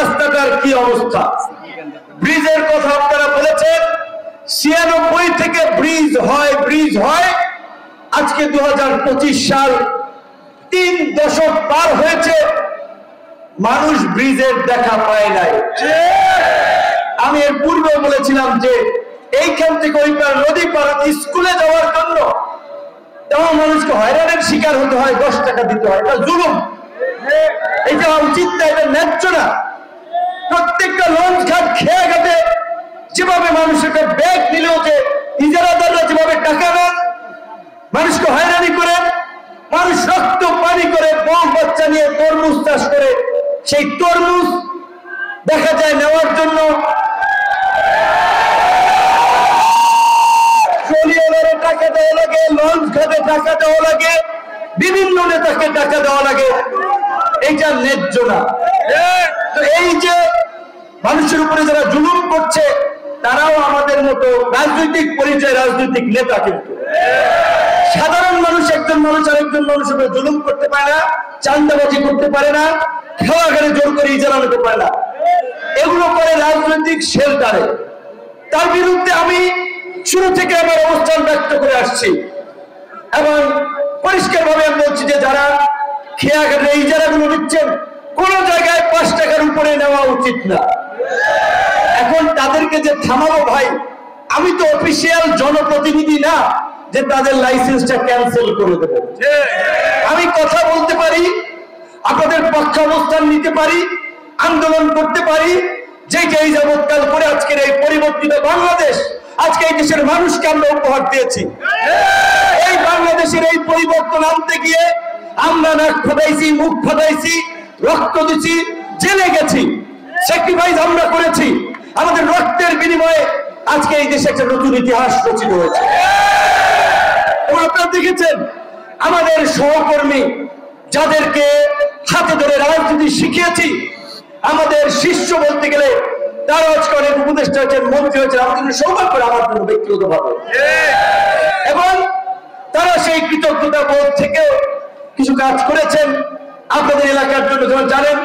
রাস্তাটার কি অবস্থা। ব্রিজের কথা আপনারা বলেছেন, 96 থেকে ব্রিজ হয়। আজকে 2025 সাল, 3 দশক পার হয়েছে, মানুষ ব্রিজের দেখা পায় নাই। আমি এর পূর্বে বলেছিলাম যে এইখান থেকে ওই পার নদী পার স্কুলে যাওয়ার জন্য তেমন মানুষকে হয়রানির শিকার হতে হয়, 10 টাকা দিতে হয়। এটা জুলুম, এটা উচিত না, এটা ন্যায্য না। প্রত্যেকটা লঞ্চ ঘাট খেয়ে ঘাটে যেভাবে মানুষকে ব্যাগ দিলেও যে ইজারাদাররা যেভাবে টাকা নেন, মানুষকে হয়রানি করে, মানুষ রক্ত পানি করে বউ বাচ্চা নিয়ে তরমুজ চাষ করে, সেই তরমুজ দেখা যায় নেওয়ার জন্য টাকা দেওয়া লাগে, লঞ্চ ঘাটে টাকা দেওয়া লাগে, বিভিন্ন নেতাকে টাকা দেওয়া লাগে। এইটা ন্যায্য না। তো এই যে মানুষের উপরে যারা জুলুম করছে, তারাও আমাদের মতো রাজনৈতিক পরিচয়, রাজনৈতিক নেতা। কিন্তু সাধারণ মানুষ, একজন মানুষ আরেকজন মানুষের উপরে জুলুম করতে পারে না, চাঁদাবাজি করতে পারে না, খেলা ঘরে জোর করে ইজারা নিতে পারে না। এগুলো করে রাজনৈতিক শেল্টারে। তার বিরুদ্ধে আমি শুরু থেকে আমার অবস্থান ব্যক্ত করে আসছি এবং পরিষ্কারভাবে আমি বলছি যে যারা খেয়া ঘাটে ইজারাগুলো নিচ্ছেন, কোন জায়গায় 5 টাকার উপরে নেওয়া উচিত না। এখন তাদেরকে যে থামাবো, ভাই, আমি তো অফিসিয়াল জনপ্রতিনিধি না যে তাদের লাইসেন্সটা ক্যান্সেল করে দেবো। আমি কথা বলতে পারি, আপনাদের পক্ষে অবস্থান নিতে পারি, আন্দোলন করতে পারি, যেটা এই যাবৎকাল করে আজকের এই পরিবর্তিত বাংলাদেশ, আজকে এই দেশের মানুষকে আমরা উপহার দিয়েছি। এই বাংলাদেশের এই পরিবর্তন আনতে গিয়ে আমরা নাক ফাটাইছি, মুখ ফাটাইছি, রক্ত দিছি, জেলে গেছি, স্যাক্রিফাইস আমরা করেছি। আমাদের রক্তের বিনিময়ে আজকে এই দেশে একটা নতুন ইতিহাস রচিত হয়েছে। এবং আপনারা দেখেছেন আমাদের সহকর্মী যাদেরকে হাতে ধরে রাজনীতি শিখিয়েছি, আমাদের শিষ্য বলতে গেলে তারা আজকে অনেক উপদেষ্টা হয়েছেন, মন্ত্রী হয়েছেন, আমাদের সৌভাগ্য আমার জন্য ব্যক্তিগতভাবে। এবং তারা সেই কৃতজ্ঞতা বোধ থেকেও কিছু কাজ করেছেন আপনাদের এলাকার জন্য। যেমন জানেন,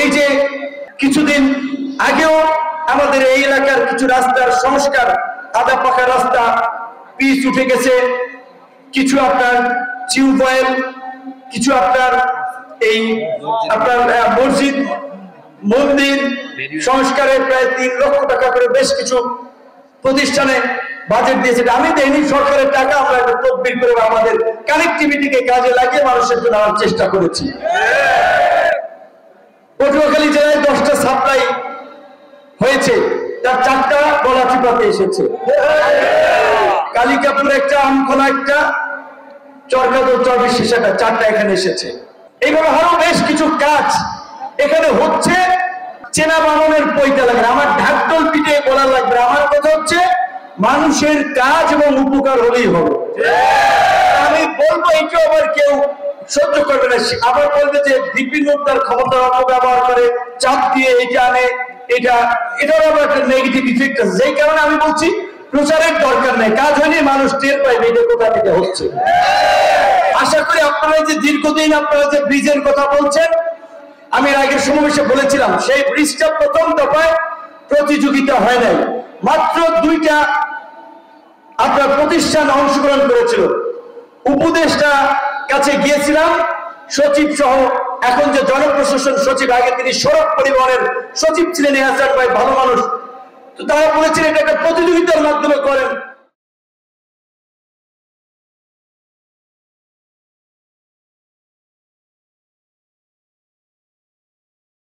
এই যে কিছুদিন আগেও আমাদের এই এলাকার কিছু রাস্তার সংস্কার, আধা পাকা রাস্তা, পিচ উঠে গেছে, কিছু আপনার টিউবওয়েল, কিছু আপনার এই আপনার মসজিদ, মন্দির সংস্কারে প্রায় 3 লক্ষ টাকা করে বেশ কিছু প্রতিষ্ঠানে বাজেট দিয়েছে। আমি দেইনি, সরকারের টাকা আমরা একটা তদবির করে আমাদের কানেক্টিভিটিকে কাজে লাগিয়ে মানুষের জন্য আনার চেষ্টা করেছি। পটুয়াখালী জেলায় 10টা সাপ্লাই হয়েছে, তার 4টা গলাচিপাতে এসেছে। কালিকাপুর একটা, আমখোলা একটা, চরকাদর চরবিশিষাটা, 4টা এখানে এসেছে। এইভাবে আরো বেশ কিছু কাজ এখানে হচ্ছে। চেনা বামনের পয়তা লাগে, আমার ঢাকঢোল পিঠে বলা লাগবে। আমার কথা হচ্ছে মানুষের কাজ এবং উপকার হলেই হবে। আমি বলবো এটা আবার কেউ সহ্য করবে না, আবার বলবে যে বিভিন্ন তার ক্ষমতার অপব্যবহার করে, চাপ দিয়ে এটা আনে, এটার আবার একটা নেগেটিভ ইফেক্ট আছে। যেই কারণে আমি বলছি প্রচারের দরকার নেই, কাজ হয়নি, মানুষ টের পাইবে এটা কোথা থেকে হচ্ছে। আশা করি আপনারা যে দীর্ঘদিন আপনারা যে ব্রিজের কথা বলছেন, আমি এর আগের সমাবেশে বলেছিলাম সেই ব্রিজটা প্রথম দফায় প্রতিযোগিতা হয় নাই, মাত্র 2টা আপনার প্রতিষ্ঠান অংশগ্রহণ করেছিল। উপদেষ্টা কাছে গিয়েছিলাম, সচিব সহ, এখন যে জনপ্রশাসন সচিব, আগে তিনি সড়ক পরিবহনের সচিব ছিলেন, এহসান ভাই ভালো মানুষ, তো তারা বলেছিলেন এটা একটা প্রতিযোগিতার মাধ্যমে করেন।